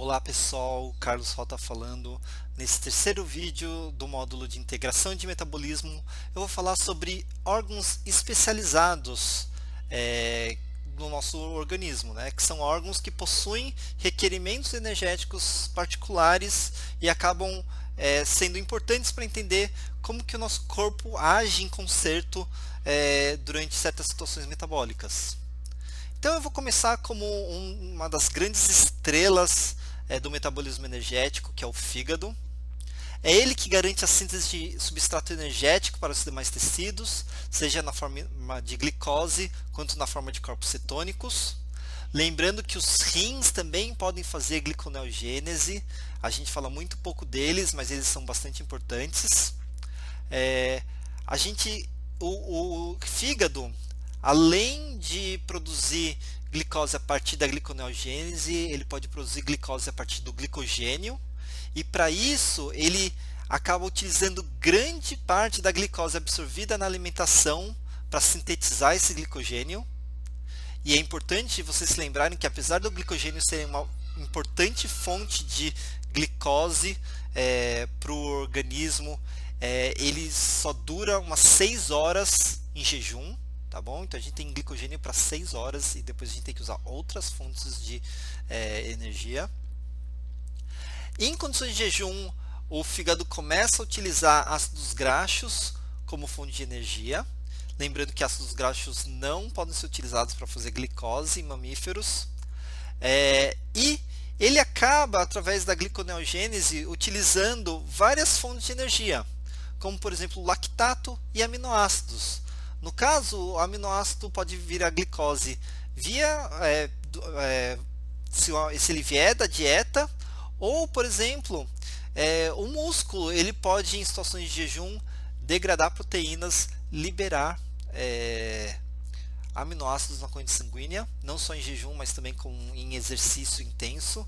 Olá pessoal, Carlos Rota falando. Nesse terceiro vídeo do módulo de integração de metabolismo, eu vou falar sobre órgãos especializados no nosso organismo, que são órgãos que possuem requerimentos energéticos particulares e acabam sendo importantes para entender como que o nosso corpo age em concerto durante certas situações metabólicas. Então eu vou começar como uma das grandes estrelas do metabolismo energético, que é o fígado. É ele que garante a síntese de substrato energético para os demais tecidos, seja na forma de glicose, quanto na forma de corpos cetônicos. Lembrando que os rins também podem fazer gliconeogênese. A gente fala muito pouco deles, mas eles são bastante importantes. O fígado, além de produzir glicose a partir da gliconeogênese, ele pode produzir glicose a partir do glicogênio, e para isso ele acaba utilizando grande parte da glicose absorvida na alimentação para sintetizar esse glicogênio. E é importante vocês se lembrarem que, apesar do glicogênio ser uma importante fonte de glicose para o organismo, ele só dura umas 6 horas em jejum. Tá bom? Então a gente tem glicogênio para 6 horas e depois a gente tem que usar outras fontes de energia. Em condições de jejum, o fígado começa a utilizar ácidos graxos como fonte de energia. Lembrando que ácidos graxos não podem ser utilizados para fazer glicose em mamíferos. E ele acaba, através da gliconeogênese, utilizando várias fontes de energia, como por exemplo lactato e aminoácidos. No caso, o aminoácido pode vir a glicose via se ele vier da dieta, ou por exemplo, o músculo ele pode, em situações de jejum, degradar proteínas, liberar aminoácidos na corrente sanguínea, não só em jejum, mas também em exercício intenso.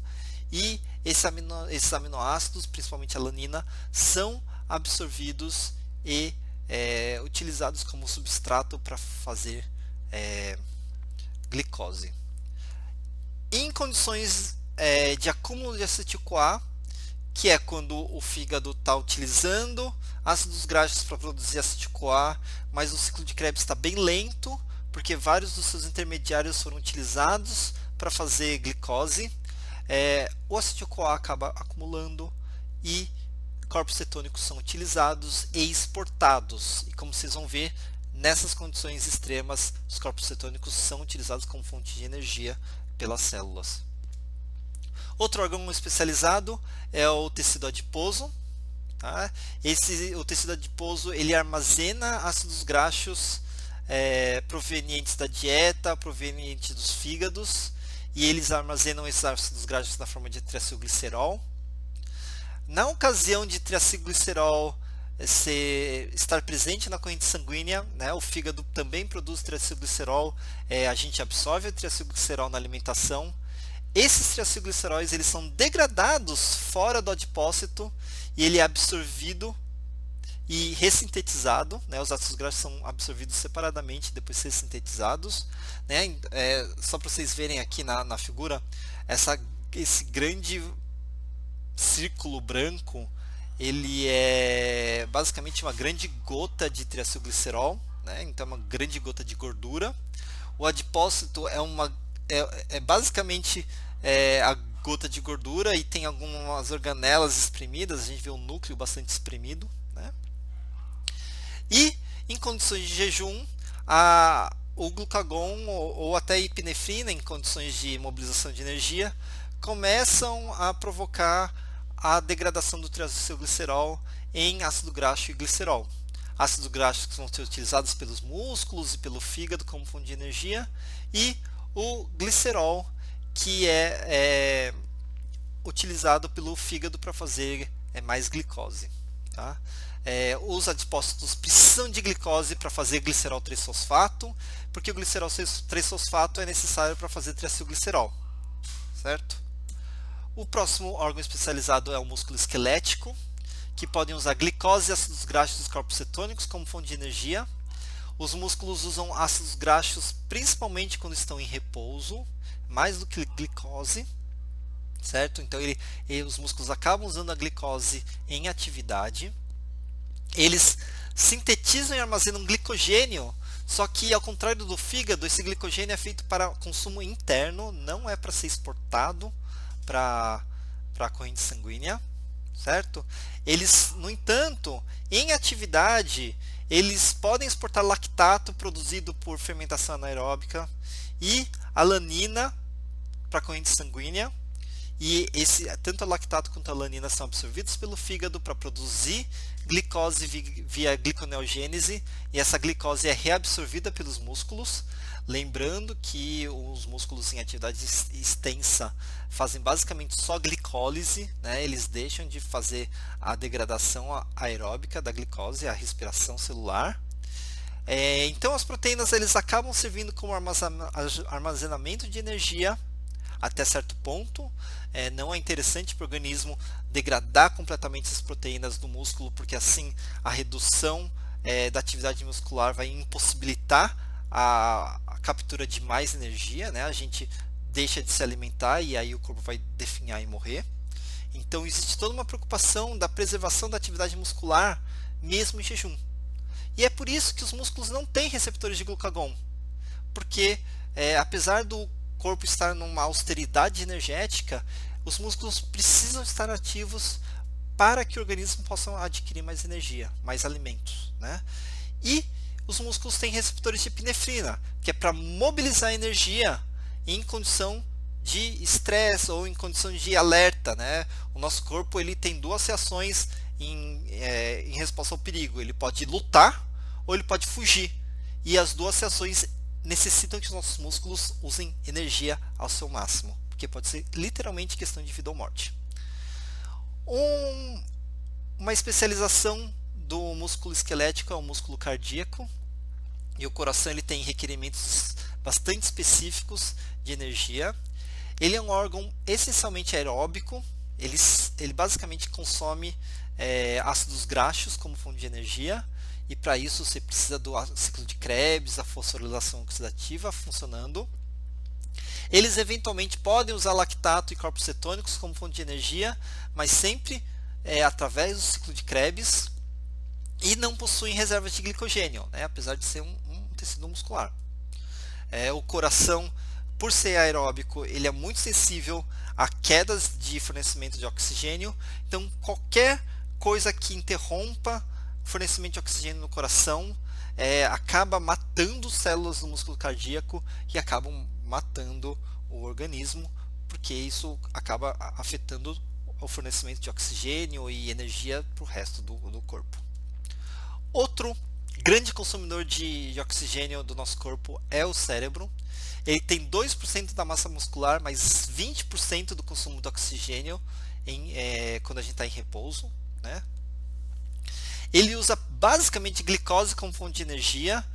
E esses aminoácidos, principalmente a alanina, são absorvidos e utilizados como substrato para fazer glicose. Em condições de acúmulo de acetil-CoA, que é quando o fígado está utilizando ácidos graxos para produzir acetil-CoA, mas o ciclo de Krebs está bem lento, porque vários dos seus intermediários foram utilizados para fazer glicose, o acetil-CoA acaba acumulando e corpos cetônicos são utilizados e exportados. E como vocês vão ver, nessas condições extremas, os corpos cetônicos são utilizados como fonte de energia pelas células. Outro órgão especializado é o tecido adiposo. Tá? O tecido adiposo ele armazena ácidos graxos provenientes da dieta, provenientes dos fígados, e eles armazenam esses ácidos graxos na forma de triacilglicerol. Na ocasião de triacilglicerol estar presente na corrente sanguínea, o fígado também produz triacilglicerol, a gente absorve o triacilglicerol na alimentação. Esses triacilgliceróis eles são degradados fora do adipócito e ele é absorvido e ressintetizado. Os ácidos graxos são absorvidos separadamente, depois ressintetizados. Só para vocês verem aqui na figura, esse grande círculo branco, ele é basicamente uma grande gota de triacilglicerol, então é uma grande gota de gordura. O adipócito é basicamente a gota de gordura e tem algumas organelas espremidas, a gente vê o núcleo bastante espremido. E em condições de jejum, o glucagon ou até a epinefrina, em condições de mobilização de energia, começam a provocar a degradação do triacilglicerol em ácido graxo e glicerol. Ácidos graxos que vão ser utilizados pelos músculos e pelo fígado como fonte de energia, e o glicerol, que é utilizado pelo fígado para fazer mais glicose. Tá? Os adipócitos precisam de glicose para fazer glicerol 3-fosfato, porque o glicerol 3-fosfato é necessário para fazer triacilglicerol, certo? O próximo órgão especializado é o músculo esquelético, que podem usar glicose e ácidos graxos dos corpos cetônicos como fonte de energia. Os músculos usam ácidos graxos principalmente quando estão em repouso, mais do que glicose. certo? Então os músculos acabam usando a glicose em atividade. Eles sintetizam e armazenam glicogênio, só que ao contrário do fígado, esse glicogênio é feito para consumo interno, não é para ser exportado para a corrente sanguínea, certo? Eles, no entanto, em atividade, eles podem exportar lactato produzido por fermentação anaeróbica e alanina para a corrente sanguínea. E tanto a lactato quanto a alanina são absorvidos pelo fígado para produzir glicose via gliconeogênese, e essa glicose é reabsorvida pelos músculos. Lembrando que os músculos em atividade extensa fazem basicamente só glicólise, né? Eles deixam de fazer a degradação aeróbica da glicose, a respiração celular. Então as proteínas eles acabam servindo como armazenamento de energia até certo ponto. Não é interessante para o organismo degradar completamente essas proteínas do músculo, porque assim a redução da atividade muscular vai impossibilitar a captura de mais energia, né? A gente deixa de se alimentar e aí o corpo vai definhar e morrer. Então existe toda uma preocupação da preservação da atividade muscular mesmo em jejum. E é por isso que os músculos não têm receptores de glucagon, porque apesar do corpo estar numa austeridade energética, os músculos precisam estar ativos para que o organismo possa adquirir mais energia, mais alimentos, né? E os músculos têm receptores de epinefrina, que é para mobilizar energia em condição de estresse ou em condição de alerta, né? O nosso corpo ele tem duas reações em resposta ao perigo. Ele pode lutar ou ele pode fugir. E as duas reações necessitam que os nossos músculos usem energia ao seu máximo, porque pode ser literalmente questão de vida ou morte. Uma especialização do músculo esquelético é o músculo cardíaco, e o coração ele tem requerimentos bastante específicos de energia. Ele é um órgão essencialmente aeróbico, ele basicamente consome ácidos graxos como fonte de energia, e para isso você precisa do ciclo de Krebs, a fosforilação oxidativa funcionando. Eles eventualmente podem usar lactato e corpos cetônicos como fonte de energia, mas sempre através do ciclo de Krebs, e não possuem reservas de glicogênio, né, apesar de ser um tecido muscular. O coração, por ser aeróbico, ele é muito sensível a quedas de fornecimento de oxigênio, então qualquer coisa que interrompa o fornecimento de oxigênio no coração acaba matando células do músculo cardíaco e acabam matando o organismo, porque isso acaba afetando o fornecimento de oxigênio e energia para o resto do corpo. Outro grande consumidor de oxigênio do nosso corpo é o cérebro. Ele tem 2% da massa muscular, mas 20% do consumo de oxigênio quando a gente está em repouso, né? Ele usa basicamente glicose como fonte de energia.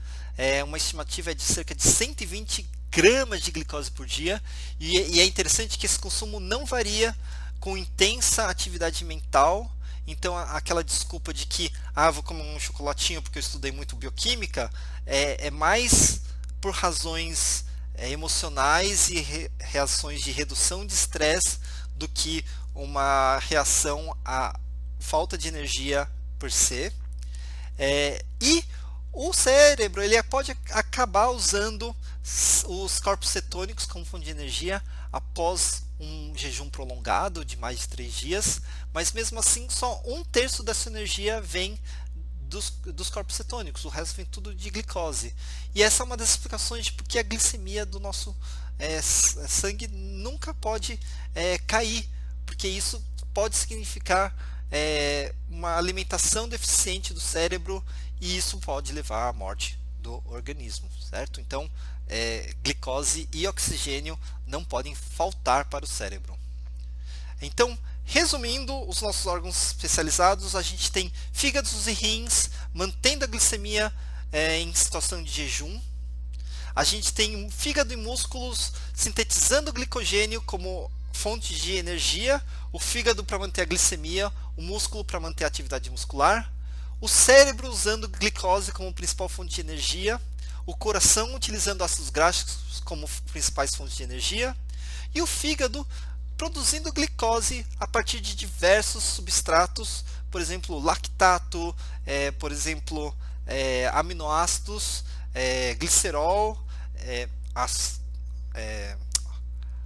Uma estimativa é de cerca de 120 gramas de glicose por dia, e é interessante que esse consumo não varia com intensa atividade mental. Então aquela desculpa de que vou comer um chocolatinho porque eu estudei muito bioquímica é mais por razões emocionais e reações de redução de estresse do que uma reação à falta de energia per se. E o cérebro ele pode acabar usando os corpos cetônicos como fonte de energia após um jejum prolongado de mais de 3 dias, mas mesmo assim só 1/3 dessa energia vem dos corpos cetônicos, o resto vem tudo de glicose. E essa é uma das explicações de por que a glicemia do nosso sangue nunca pode cair, porque isso pode significar uma alimentação deficiente do cérebro, e isso pode levar à morte do organismo, certo? Então glicose e oxigênio não podem faltar para o cérebro. Então, resumindo os nossos órgãos especializados, a gente tem fígados e rins mantendo a glicemia em situação de jejum. A gente tem fígado e músculos sintetizando glicogênio como fonte de energia, o fígado para manter a glicemia, o músculo para manter a atividade muscular, o cérebro usando glicose como principal fonte de energia, o coração utilizando ácidos graxos como principais fontes de energia, e o fígado produzindo glicose a partir de diversos substratos, por exemplo, lactato, por exemplo, aminoácidos, glicerol, as,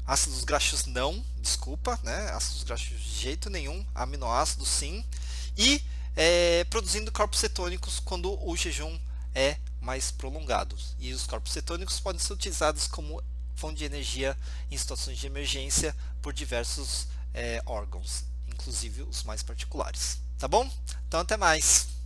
ácidos graxos não, desculpa, né? Ácidos graxos de jeito nenhum, aminoácidos sim, e produzindo corpos cetônicos quando o jejum é mais prolongado. E os corpos cetônicos podem ser utilizados como fonte de energia em situações de emergência por diversos órgãos, inclusive os mais particulares. Tá bom? Então até mais!